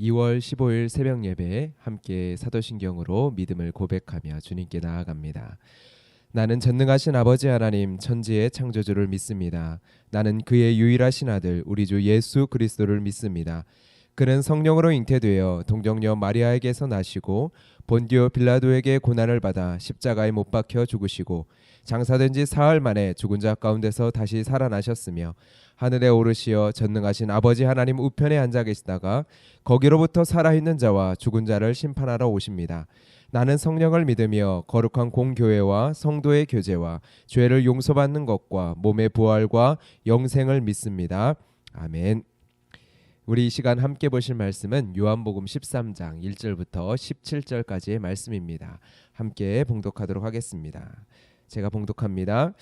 2월 15일 새벽 예배 함께 사도신경으로 믿음을 고백하며 주님께 나아갑니다. 나는 전능하신 아버지 하나님 천지의 창조주를 믿습니다. 나는 그의 유일하신 아들 우리 주 예수 그리스도를 믿습니다. 그는 성령으로 잉태되어 동정녀 마리아에게서 나시고 본디오 빌라도에게 고난을 받아 십자가에 못 박혀 죽으시고 장사된 지 사흘 만에 죽은 자 가운데서 다시 살아나셨으며 하늘에 오르시어 전능하신 아버지 하나님 우편에 앉아 계시다가 거기로부터 살아있는 자와 죽은 자를 심판하러 오십니다. 나는 성령을 믿으며 거룩한 공교회와 성도의 교제와 죄를 용서받는 것과 몸의 부활과 영생을 믿습니다. 아멘. 우리 이 시간 함께 보실 말씀은 요한복음 13장 1절부터 17절까지의 말씀입니다. 함께 봉독하도록 하겠습니다. 제가 봉독합니다.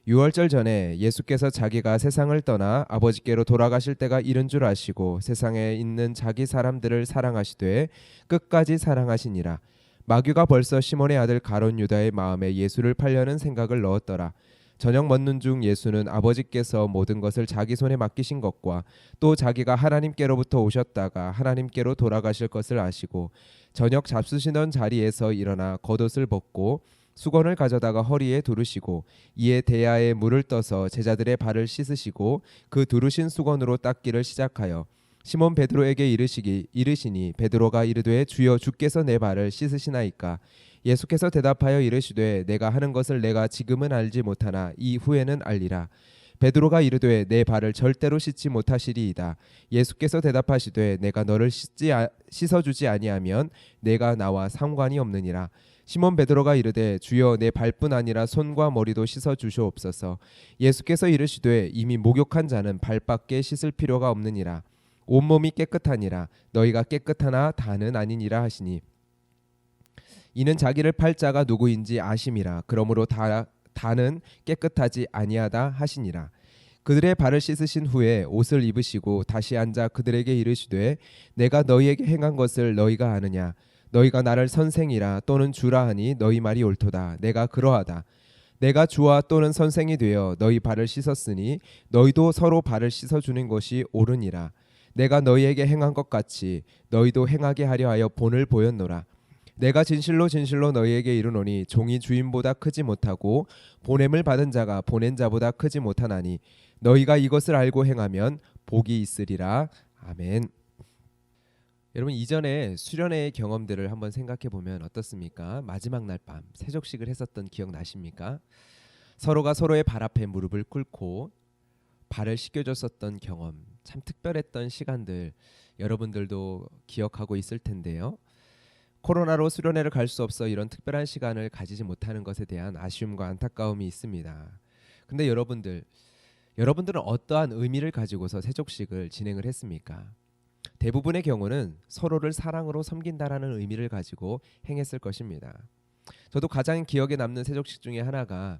6월절 전에 예수께서 자기가 세상을 떠나 아버지께로 돌아가실 때가 이른 줄 아시고 세상에 있는 자기 사람들을 사랑하시되 끝까지 사랑하시니라. 마귀가 벌써 시몬의 아들 가룟 유다의 마음에 예수를 팔려는 생각을 넣었더라. 저녁 먹는 중 예수는 아버지께서 모든 것을 자기 손에 맡기신 것과 또 자기가 하나님께로부터 오셨다가 하나님께로 돌아가실 것을 아시고 저녁 잡수시던 자리에서 일어나 겉옷을 벗고 수건을 가져다가 허리에 두르시고 이에 대야에 물을 떠서 제자들의 발을 씻으시고 그 두르신 수건으로 닦기를 시작하여 시몬 베드로에게 이르시니 베드로가 이르되 주여 주께서 내 발을 씻으시나이까. 예수께서 대답하여 이르시되 내가 하는 것을 내가 지금은 알지 못하나 이후에는 알리라. 베드로가 이르되 내 발을 절대로 씻지 못하시리이다. 예수께서 대답하시되 내가 너를 씻어주지 아니하면 내가 나와 상관이 없느니라. 시몬 베드로가 이르되 주여 내 발뿐 아니라 손과 머리도 씻어 주시옵소서. 예수께서 이르시되 이미 목욕한 자는 발밖에 씻을 필요가 없느니라. 온몸이 깨끗하니라. 너희가 깨끗하나 다는 아니니라 하시니 이는 자기를 팔 자가 누구인지 아심이라. 그러므로 다는 깨끗하지 아니하다 하시니라. 그들의 발을 씻으신 후에 옷을 입으시고 다시 앉아 그들에게 이르시되 내가 너희에게 행한 것을 너희가 아느냐. 너희가 나를 선생이라 또는 주라 하니 너희 말이 옳도다. 내가 그러하다. 내가 주와 또는 선생이 되어 너희 발을 씻었으니 너희도 서로 발을 씻어주는 것이 옳으니라. 내가 너희에게 행한 것 같이 너희도 행하게 하려 하여 본을 보였노라. 내가 진실로 진실로 너희에게 이르노니 종이 주인보다 크지 못하고 보냄을 받은 자가 보낸 자보다 크지 못하나니 너희가 이것을 알고 행하면 복이 있으리라. 아멘. 여러분 이전에 수련회의 경험들을 한번 생각해 보면 어떻습니까? 마지막 날 밤 세족식을 했었던 기억 나십니까? 서로가 서로의 발 앞에 무릎을 꿇고 발을 씻겨줬었던 경험, 참 특별했던 시간들 여러분들도 기억하고 있을 텐데요. 코로나로 수련회를 갈 수 없어 이런 특별한 시간을 가지지 못하는 것에 대한 아쉬움과 안타까움이 있습니다. 근데 여러분들은 어떠한 의미를 가지고서 세족식을 진행을 했습니까? 대부분의 경우는 서로를 사랑으로 섬긴다라는 의미를 가지고 행했을 것입니다. 저도 가장 기억에 남는 세족식 중에 하나가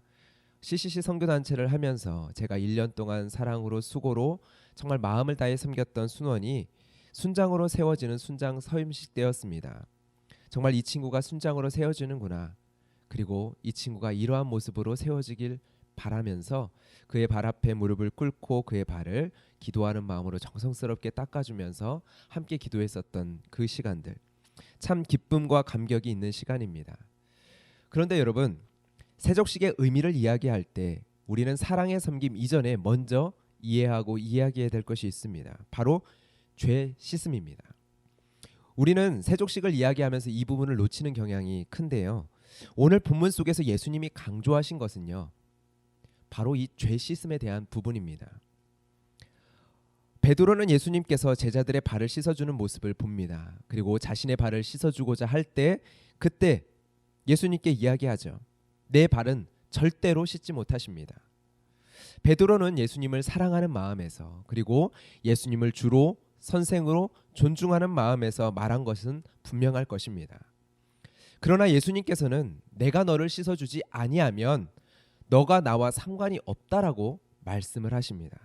CCC 선교단체를 하면서 제가 1년 동안 사랑으로 수고로 정말 마음을 다해 섬겼던 순원이 순장으로 세워지는 순장 서임식 때였습니다. 정말 이 친구가 순장으로 세워지는구나. 그리고 이 친구가 이러한 모습으로 세워지길 바라면서 그의 발 앞에 무릎을 꿇고 그의 발을 기도하는 마음으로 정성스럽게 닦아주면서 함께 기도했었던 그 시간들. 참 기쁨과 감격이 있는 시간입니다. 그런데 여러분 세족식의 의미를 이야기할 때 우리는 사랑의 섬김 이전에 먼저 이해하고 이야기해야 될 것이 있습니다. 바로 죄 씻음입니다. 우리는 세족식을 이야기하면서 이 부분을 놓치는 경향이 큰데요. 오늘 본문 속에서 예수님이 강조하신 것은요. 바로 이 죄 씻음에 대한 부분입니다. 베드로는 예수님께서 제자들의 발을 씻어주는 모습을 봅니다. 그리고 자신의 발을 씻어주고자 할 때 그때 예수님께 이야기하죠. 내 발은 절대로 씻지 못하십니다. 베드로는 예수님을 사랑하는 마음에서 그리고 예수님을 주로 선생으로 존중하는 마음에서 말한 것은 분명할 것입니다. 그러나 예수님께서는 내가 너를 씻어주지 아니하면 너가 나와 상관이 없다라고 말씀을 하십니다.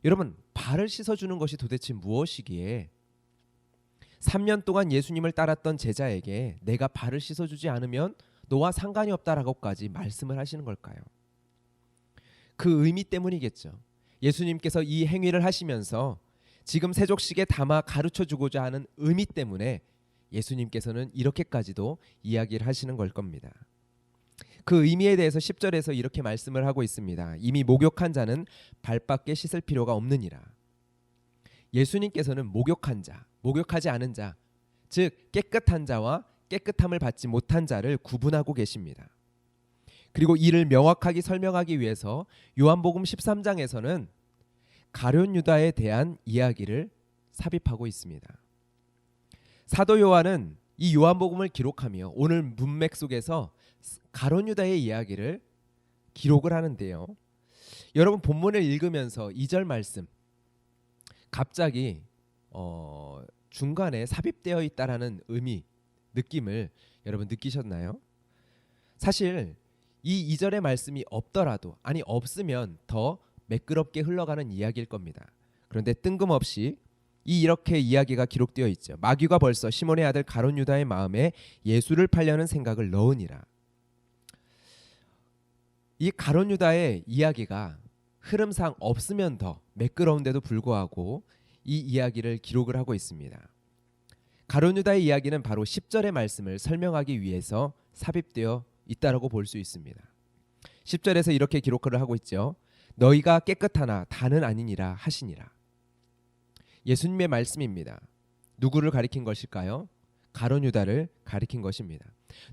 여러분 발을 씻어주는 것이 도대체 무엇이기에 3년 동안 예수님을 따랐던 제자에게 내가 발을 씻어주지 않으면 너와 상관이 없다라고까지 말씀을 하시는 걸까요? 그 의미 때문이겠죠. 예수님께서 이 행위를 하시면서 지금 세족식에 담아 가르쳐주고자 하는 의미 때문에 예수님께서는 이렇게까지도 이야기를 하시는 걸 겁니다. 그 의미에 대해서 10절에서 이렇게 말씀을 하고 있습니다. 이미 목욕한 자는 발밖에 씻을 필요가 없느니라. 예수님께서는 목욕한 자, 목욕하지 않은 자, 즉 깨끗한 자와 깨끗함을 받지 못한 자를 구분하고 계십니다. 그리고 이를 명확하게 설명하기 위해서 요한복음 13장에서는 가룟 유다에 대한 이야기를 삽입하고 있습니다. 사도 요한은 이 요한복음을 기록하며 오늘 문맥 속에서 가룟 유다의 이야기를 기록을 하는데요. 여러분 본문을 읽으면서 2절 말씀 갑자기 중간에 삽입되어 있다라는 의미, 느낌을 여러분 느끼셨나요? 사실 이 2절의 말씀이 없더라도, 아니 없으면 더 매끄럽게 흘러가는 이야기일 겁니다. 그런데 뜬금없이 이렇게 이야기가 기록되어 있죠. 마귀가 벌써 시몬의 아들 가룟 유다의 마음에 예수를 팔려는 생각을 넣으니라. 이 가룟 유다의 이야기가 흐름상 없으면 더 매끄러운데도 불구하고 이 이야기를 기록을 하고 있습니다. 가룟 유다의 이야기는 바로 10절의 말씀을 설명하기 위해서 삽입되어 있다라고 볼 수 있습니다. 10절에서 이렇게 기록을 하고 있죠. 너희가 깨끗하나 다는 아니니라 하시니라. 예수님의 말씀입니다. 누구를 가리킨 것일까요? 가룟 유다를 가리킨 것입니다.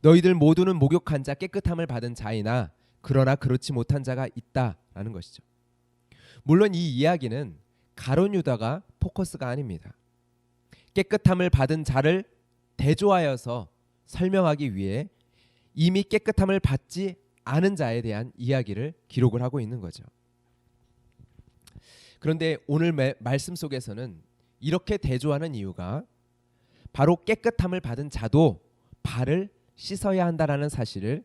너희들 모두는 목욕한 자 깨끗함을 받은 자이나 그러나 그렇지 못한 자가 있다라는 것이죠. 물론 이 이야기는 가룟 유다가 포커스가 아닙니다. 깨끗함을 받은 자를 대조하여서 설명하기 위해 이미 깨끗함을 받지 않은 자에 대한 이야기를 기록을 하고 있는 거죠. 그런데 오늘 말씀 속에서는 이렇게 대조하는 이유가 바로 깨끗함을 받은 자도 발을 씻어야 한다라는 사실을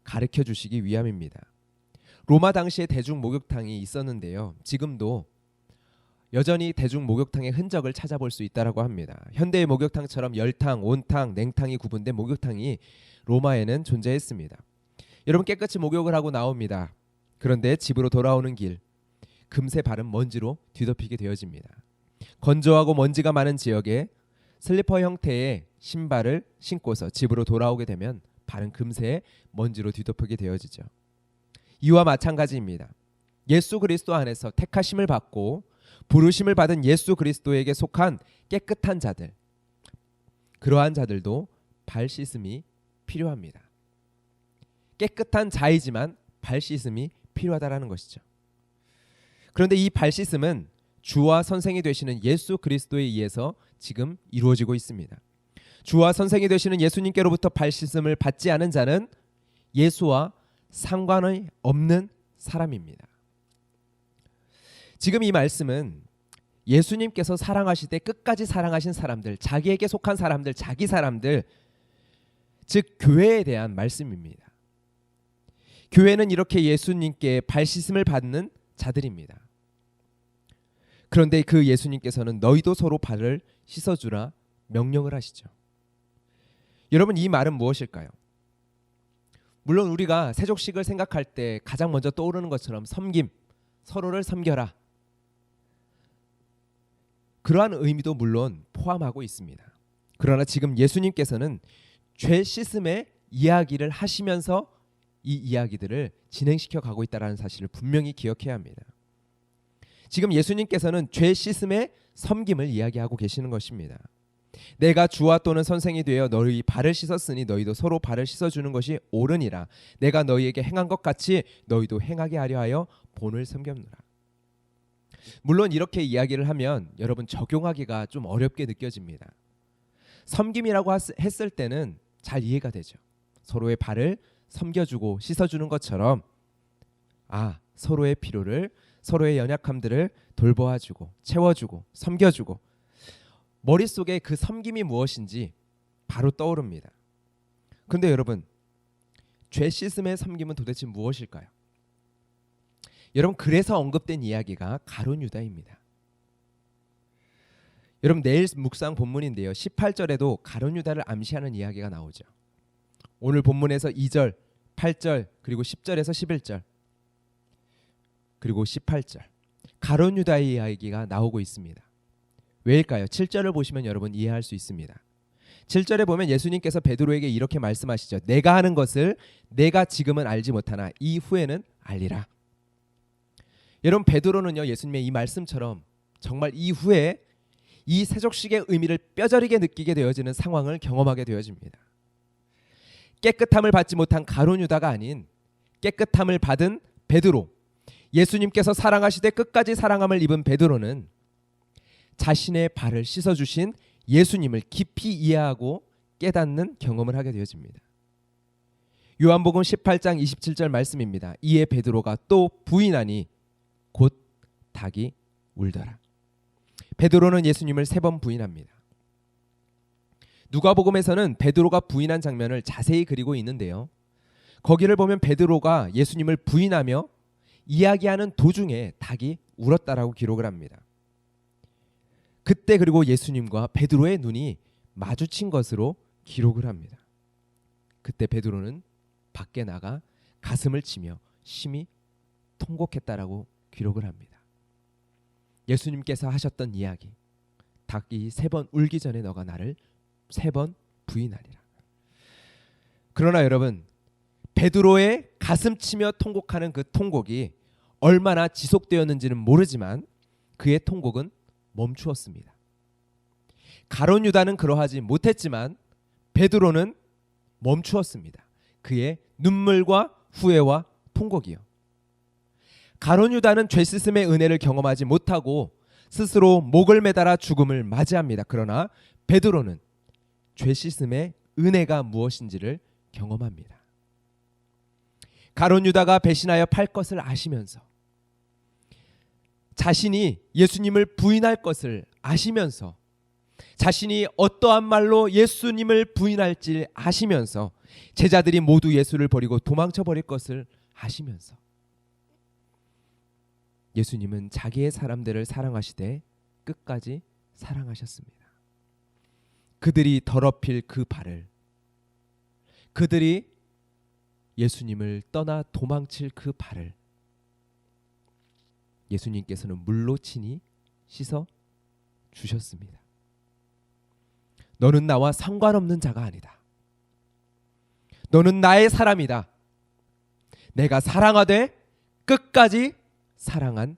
가르쳐 주시기 위함입니다. 로마 당시에 대중 목욕탕이 있었는데요. 지금도 여전히 대중 목욕탕의 흔적을 찾아볼 수 있다라고 합니다. 현대의 목욕탕처럼 열탕, 온탕, 냉탕이 구분된 목욕탕이 로마에는 존재했습니다. 여러분 깨끗이 목욕을 하고 나옵니다. 그런데 집으로 돌아오는 길 금세 발은 먼지로 뒤덮이게 되어집니다. 건조하고 먼지가 많은 지역에 슬리퍼 형태의 신발을 신고서 집으로 돌아오게 되면 발은 금세 먼지로 뒤덮이게 되어지죠. 이와 마찬가지입니다. 예수 그리스도 안에서 택하심을 받고 부르심을 받은 예수 그리스도에게 속한 깨끗한 자들, 그러한 자들도 발 씻음이 필요합니다. 깨끗한 자이지만 발 씻음이 필요하다라는 것이죠. 그런데 이 발 씻음은 주와 선생이 되시는 예수 그리스도에 의해서 지금 이루어지고 있습니다. 주와 선생이 되시는 예수님께로부터 발 씻음을 받지 않은 자는 예수와 상관이 없는 사람입니다. 지금 이 말씀은 예수님께서 사랑하실 때 끝까지 사랑하신 사람들, 자기에게 속한 사람들, 자기 사람들, 즉 교회에 대한 말씀입니다. 교회는 이렇게 예수님께 발 씻음을 받는 자들입니다. 그런데 그 예수님께서는 너희도 서로 발을 씻어주라 명령을 하시죠. 여러분 이 말은 무엇일까요? 물론 우리가 세족식을 생각할 때 가장 먼저 떠오르는 것처럼 섬김, 서로를 섬겨라, 그러한 의미도 물론 포함하고 있습니다. 그러나 지금 예수님께서는 죄 씻음의 이야기를 하시면서 이 이야기들을 진행시켜 가고 있다는 사실을 분명히 기억해야 합니다. 지금 예수님께서는 죄 씻음의 섬김을 이야기하고 계시는 것입니다. 내가 주와 또는 선생이 되어 너희 발을 씻었으니 너희도 서로 발을 씻어주는 것이 옳으니라. 내가 너희에게 행한 것 같이 너희도 행하게 하려 하여 본을 섬겼노라. 물론 이렇게 이야기를 하면 여러분 적용하기가 좀 어렵게 느껴집니다. 섬김이라고 했을 때는 잘 이해가 되죠. 서로의 발을 섬겨주고 씻어주는 것처럼 서로의 필요를, 서로의 연약함들을 돌보아주고 채워주고 섬겨주고, 머릿속에 그 섬김이 무엇인지 바로 떠오릅니다. 그런데 여러분 죄 씻음의 섬김은 도대체 무엇일까요? 여러분 그래서 언급된 이야기가 가룟 유다입니다. 여러분 내일 묵상 본문인데요. 18절에도 가룟 유다를 암시하는 이야기가 나오죠. 오늘 본문에서 2절, 8절, 그리고 10절에서 11절, 그리고 18절 가룟 유다의 이야기가 나오고 있습니다. 왜일까요? 7절을 보시면 여러분 이해할 수 있습니다. 7절에 보면 예수님께서 베드로에게 이렇게 말씀하시죠. 내가 하는 것을 내가 지금은 알지 못하나 이후에는 알리라. 여러분, 베드로는요, 예수님의 이 말씀처럼 정말 이후에 이 세족식의 의미를 뼈저리게 느끼게 되어지는 상황을 경험하게 되어집니다. 깨끗함을 받지 못한 가룟 유다가 아닌 깨끗함을 받은 베드로, 예수님께서 사랑하시되 끝까지 사랑함을 입은 베드로는 자신의 발을 씻어주신 예수님을 깊이 이해하고 깨닫는 경험을 하게 되어집니다. 요한복음 18장 27절 말씀입니다. 이에 베드로가 또 부인하니 곧 닭이 울더라. 베드로는 예수님을 3번 부인합니다. 누가복음에서는 베드로가 부인한 장면을 자세히 그리고 있는데요. 거기를 보면 베드로가 예수님을 부인하며 이야기하는 도중에 닭이 울었다라고 기록을 합니다. 그때 그리고 예수님과 베드로의 눈이 마주친 것으로 기록을 합니다. 그때 베드로는 밖에 나가 가슴을 치며 심히 통곡했다라고 기록을 합니다. 예수님께서 하셨던 이야기, 닭이 3번 울기 전에 너가 나를 3번 부인하리라. 그러나 여러분, 베드로의 가슴 치며 통곡하는 그 통곡이 얼마나 지속되었는지는 모르지만 그의 통곡은 멈추었습니다. 가룟 유다는 그러하지 못했지만 베드로는 멈추었습니다. 그의 눈물과 후회와 통곡이요. 가룟 유다는 죄 씻음의 은혜를 경험하지 못하고 스스로 목을 매달아 죽음을 맞이합니다. 그러나 베드로는 죄 씻음의 은혜가 무엇인지를 경험합니다. 가룟 유다가 배신하여 팔 것을 아시면서, 자신이 예수님을 부인할 것을 아시면서, 자신이 어떠한 말로 예수님을 부인할지 아시면서, 제자들이 모두 예수를 버리고 도망쳐 버릴 것을 아시면서 예수님은 자기의 사람들을 사랑하시되 끝까지 사랑하셨습니다. 그들이 더럽힐 그 발을, 그들이 예수님을 떠나 도망칠 그 발을 예수님께서는 물로 친히 씻어 주셨습니다. 너는 나와 상관없는 자가 아니다. 너는 나의 사람이다. 내가 사랑하되 끝까지 사랑한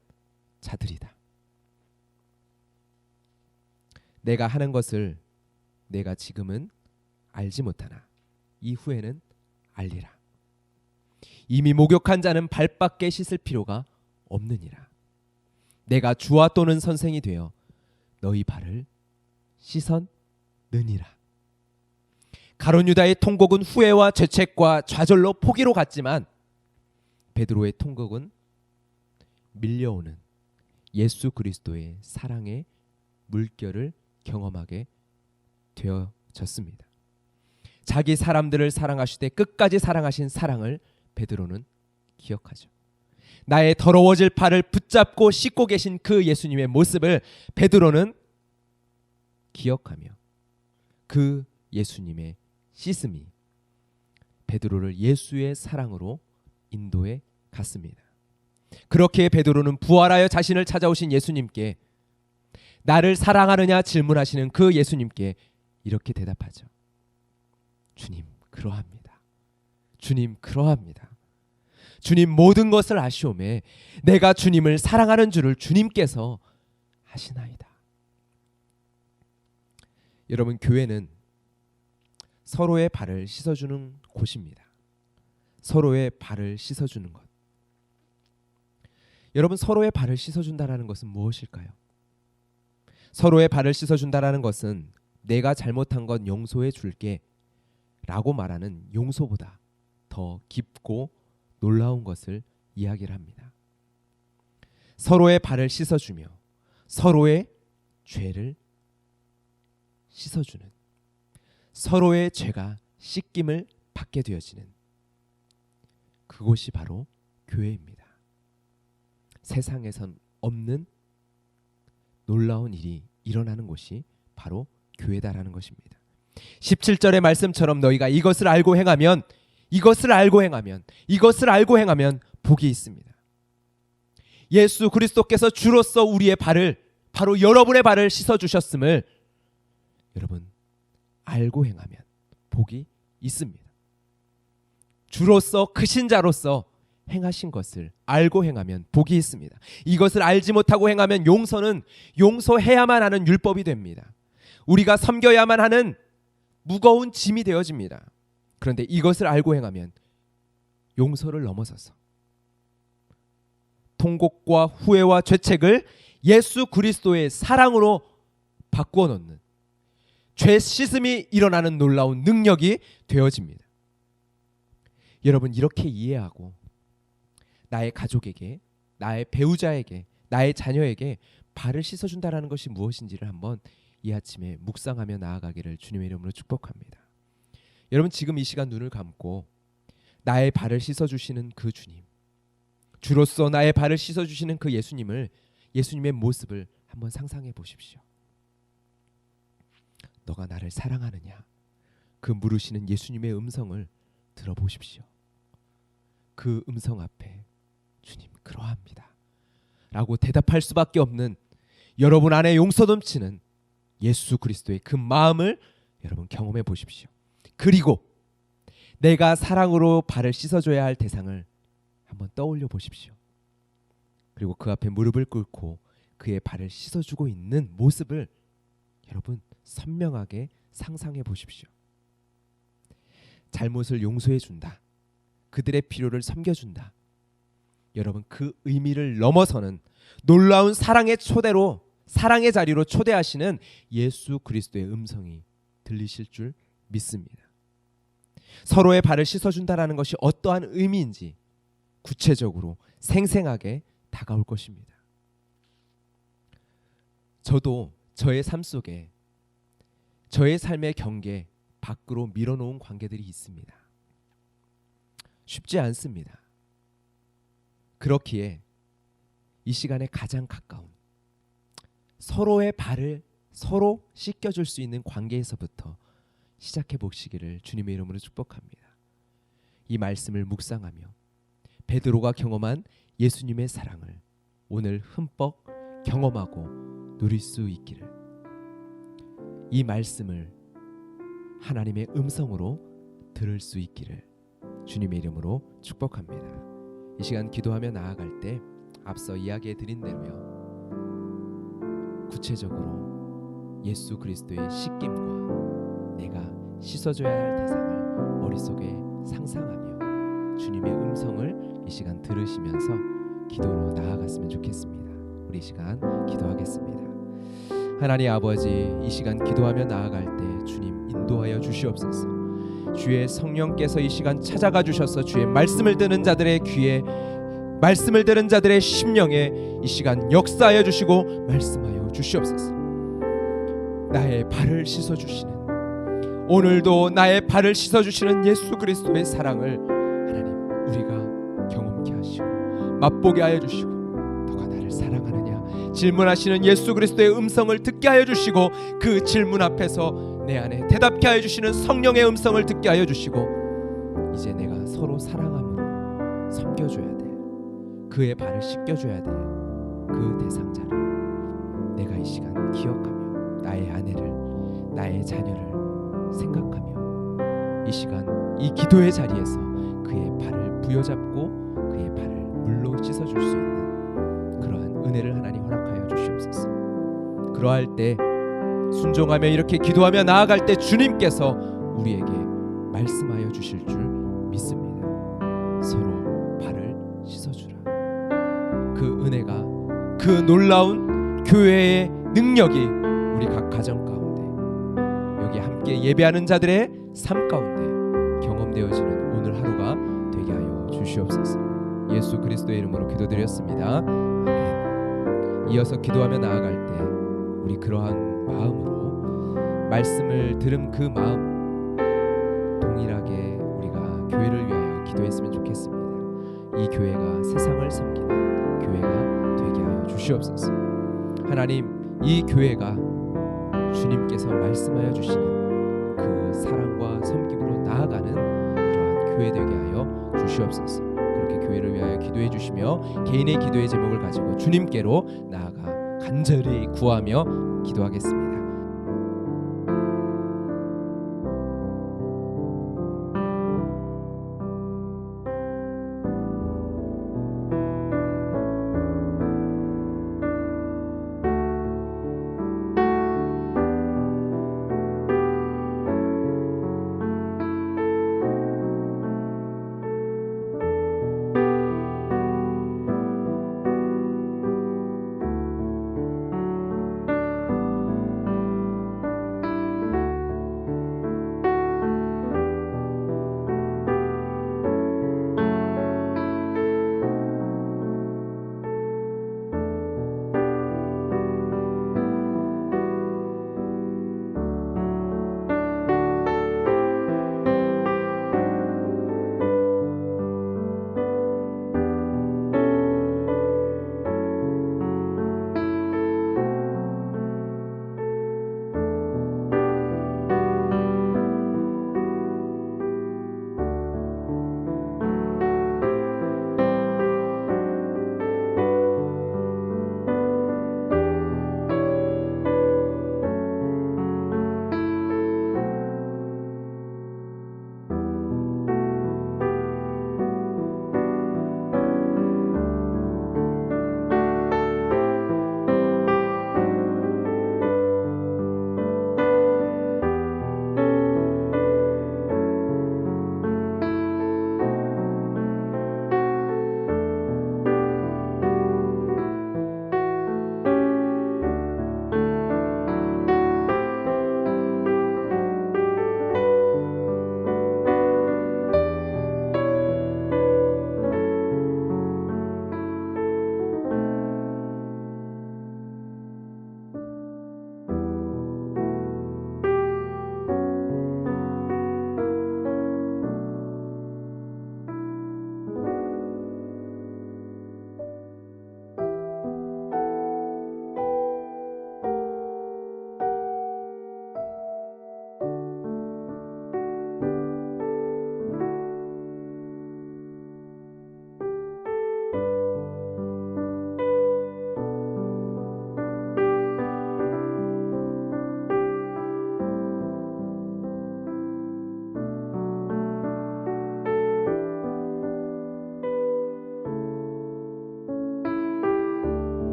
자들이다. 내가 하는 것을 내가 지금은 알지 못하나 이후에는 알리라. 이미 목욕한 자는 발밖에 씻을 필요가 없느니라. 내가 주와 또는 선생이 되어 너희 발을 씻었느니라. 가룟 유다의 통곡은 후회와 죄책과 좌절로 포기로 갔지만 베드로의 통곡은 밀려오는 예수 그리스도의 사랑의 물결을 경험하게 되어졌습니다. 자기 사람들을 사랑하시되 끝까지 사랑하신 사랑을 베드로는 기억하죠. 나의 더러워질 발을 붙잡고 씻고 계신 그 예수님의 모습을 베드로는 기억하며 그 예수님의 씻음이 베드로를 예수의 사랑으로 인도해 갔습니다. 그렇게 베드로는 부활하여 자신을 찾아오신 예수님께, 나를 사랑하느냐 질문하시는 그 예수님께 이렇게 대답하죠. 주님, 그러합니다. 주님, 그러합니다. 주님, 모든 것을 아시오매 내가 주님을 사랑하는 줄을 주님께서 아시나이다. 여러분, 교회는 서로의 발을 씻어주는 곳입니다. 서로의 발을 씻어주는 것. 여러분, 서로의 발을 씻어준다는 것은 무엇일까요? 서로의 발을 씻어준다는 것은 내가 잘못한 건 용서해 줄게 라고 말하는 용서보다 더 깊고 놀라운 것을 이야기를 합니다. 서로의 발을 씻어주며 서로의 죄를 씻어주는, 서로의 죄가 씻김을 받게 되어지는 그곳이 바로 교회입니다. 세상에선 없는 놀라운 일이 일어나는 곳이 바로 교회다라는 것입니다. 17절의 말씀처럼 너희가 이것을 알고 행하면, 이것을 알고 행하면, 이것을 알고 행하면 복이 있습니다. 예수 그리스도께서 주로서 우리의 발을 바로 여러분의 발을 씻어주셨음을 여러분 알고 행하면 복이 있습니다. 주로서 크신 자로서 행하신 것을 알고 행하면 복이 있습니다. 이것을 알지 못하고 행하면 용서는 용서해야만 하는 율법이 됩니다. 우리가 섬겨야만 하는 무거운 짐이 되어집니다. 그런데 이것을 알고 행하면 용서를 넘어서서 통곡과 후회와 죄책을 예수 그리스도의 사랑으로 바꾸어 놓는 죄 씻음이 일어나는 놀라운 능력이 되어집니다. 여러분 이렇게 이해하고 나의 가족에게, 나의 배우자에게, 나의 자녀에게 발을 씻어준다라는 것이 무엇인지를 한번 이 아침에 묵상하며 나아가기를 주님의 이름으로 축복합니다. 여러분 지금 이 시간 눈을 감고 나의 발을 씻어주시는 그 주님, 주로서 나의 발을 씻어주시는 그 예수님의 모습을 한번 상상해 보십시오. 너가 나를 사랑하느냐? 그 물으시는 예수님의 음성을 들어보십시오. 그 음성 앞에 주님 그러합니다 라고 대답할 수밖에 없는 여러분 안에 용서 넘치는 예수 그리스도의 그 마음을 여러분 경험해 보십시오. 그리고 내가 사랑으로 발을 씻어줘야 할 대상을 한번 떠올려 보십시오. 그리고 그 앞에 무릎을 꿇고 그의 발을 씻어주고 있는 모습을 여러분 선명하게 상상해 보십시오. 잘못을 용서해 준다. 그들의 필요를 섬겨준다. 여러분 그 의미를 넘어서는 놀라운 사랑의 자리로 초대하시는 예수 그리스도의 음성이 들리실 줄 믿습니다. 서로의 발을 씻어준다라는 것이 어떠한 의미인지 구체적으로 생생하게 다가올 것입니다. 저도 저의 삶 속에 저의 삶의 경계 밖으로 밀어놓은 관계들이 있습니다. 쉽지 않습니다. 그렇기에 이 시간에 가장 가까운 서로의 발을 서로 씻겨줄 수 있는 관계에서부터 시작해 보시기를 주님의 이름으로 축복합니다. 이 말씀을 묵상하며 베드로가 경험한 예수님의 사랑을 오늘 흠뻑 경험하고 누릴 수 있기를, 이 말씀을 하나님의 음성으로 들을 수 있기를 주님의 이름으로 축복합니다. 이 시간 기도하며 나아갈 때 앞서 이야기해 드린 대로요, 구체적으로 예수 그리스도의 씻김과 내가 씻어줘야 할 대상을 머릿속에 상상하며 주님의 음성을 이 시간 들으시면서 기도로 나아갔으면 좋겠습니다. 우리 이 시간 기도하겠습니다. 하나님 아버지, 이 시간 기도하며 나아갈 때 주님 인도하여 주시옵소서. 주의 성령께서 이 시간 찾아가 주셔서 주의 말씀을 듣는 자들의 귀에, 말씀을 들은 자들의 심령에 이 시간 역사하여 주시고 말씀하여 주시옵소서. 나의 발을 씻어주시는, 오늘도 나의 발을 씻어주시는 예수 그리스도의 사랑을 하나님 우리가 경험케 하시고 맛보게 하여 주시고, 너가 나를 사랑하느냐 질문하시는 예수 그리스도의 음성을 듣게 하여 주시고, 그 질문 앞에서 내 안에 대답케 하여 주시는 성령의 음성을 듣게 하여 주시고, 이제 내가 서로 사랑함으로 섬겨줘야 돼, 그의 발을 씻겨줘야 돼, 그 대상자를 내가 이 시간 기억하며 나의 아내를, 나의 자녀를 생각하며 이 시간 이 기도의 자리에서 그의 발을 부여잡고 그의 발을 물로 씻어줄 수 있는 그러한 은혜를 하나님 허락하여 주시옵소서. 그러할 때 순종하며 이렇게 기도하며 나아갈 때 주님께서 우리에게 말씀하여 주실 줄 믿습니다. 서로 발을 씻어주라. 그 은혜가, 그 놀라운 교회의 능력이 우리 각 가정 가운데, 여기 함께 예배하는 자들의 삶 가운데 경험되어지는 오늘 하루가 되게 하여 주시옵소서. 예수 그리스도의 이름으로 기도드렸습니다. 아멘. 이어서 기도하며 나아갈 때 우리 그러한 마음으로, 말씀을 들은 그 마음 동일하게 우리가 교회를 위하여 기도했으면 좋겠습니다. 이 교회가 세상을 섬기는 교회가 되게 하여 주시옵소서. 하나님, 이 교회가 주님께서 말씀하여 주시는 그 사랑과 섬김으로 나아가는 그러한 교회 되게 하여 주시옵소서. 그렇게 교회를 위하여 기도해 주시며 개인의 기도의 제목을 가지고 주님께로 나아가 간절히 구하며 기도하겠습니다.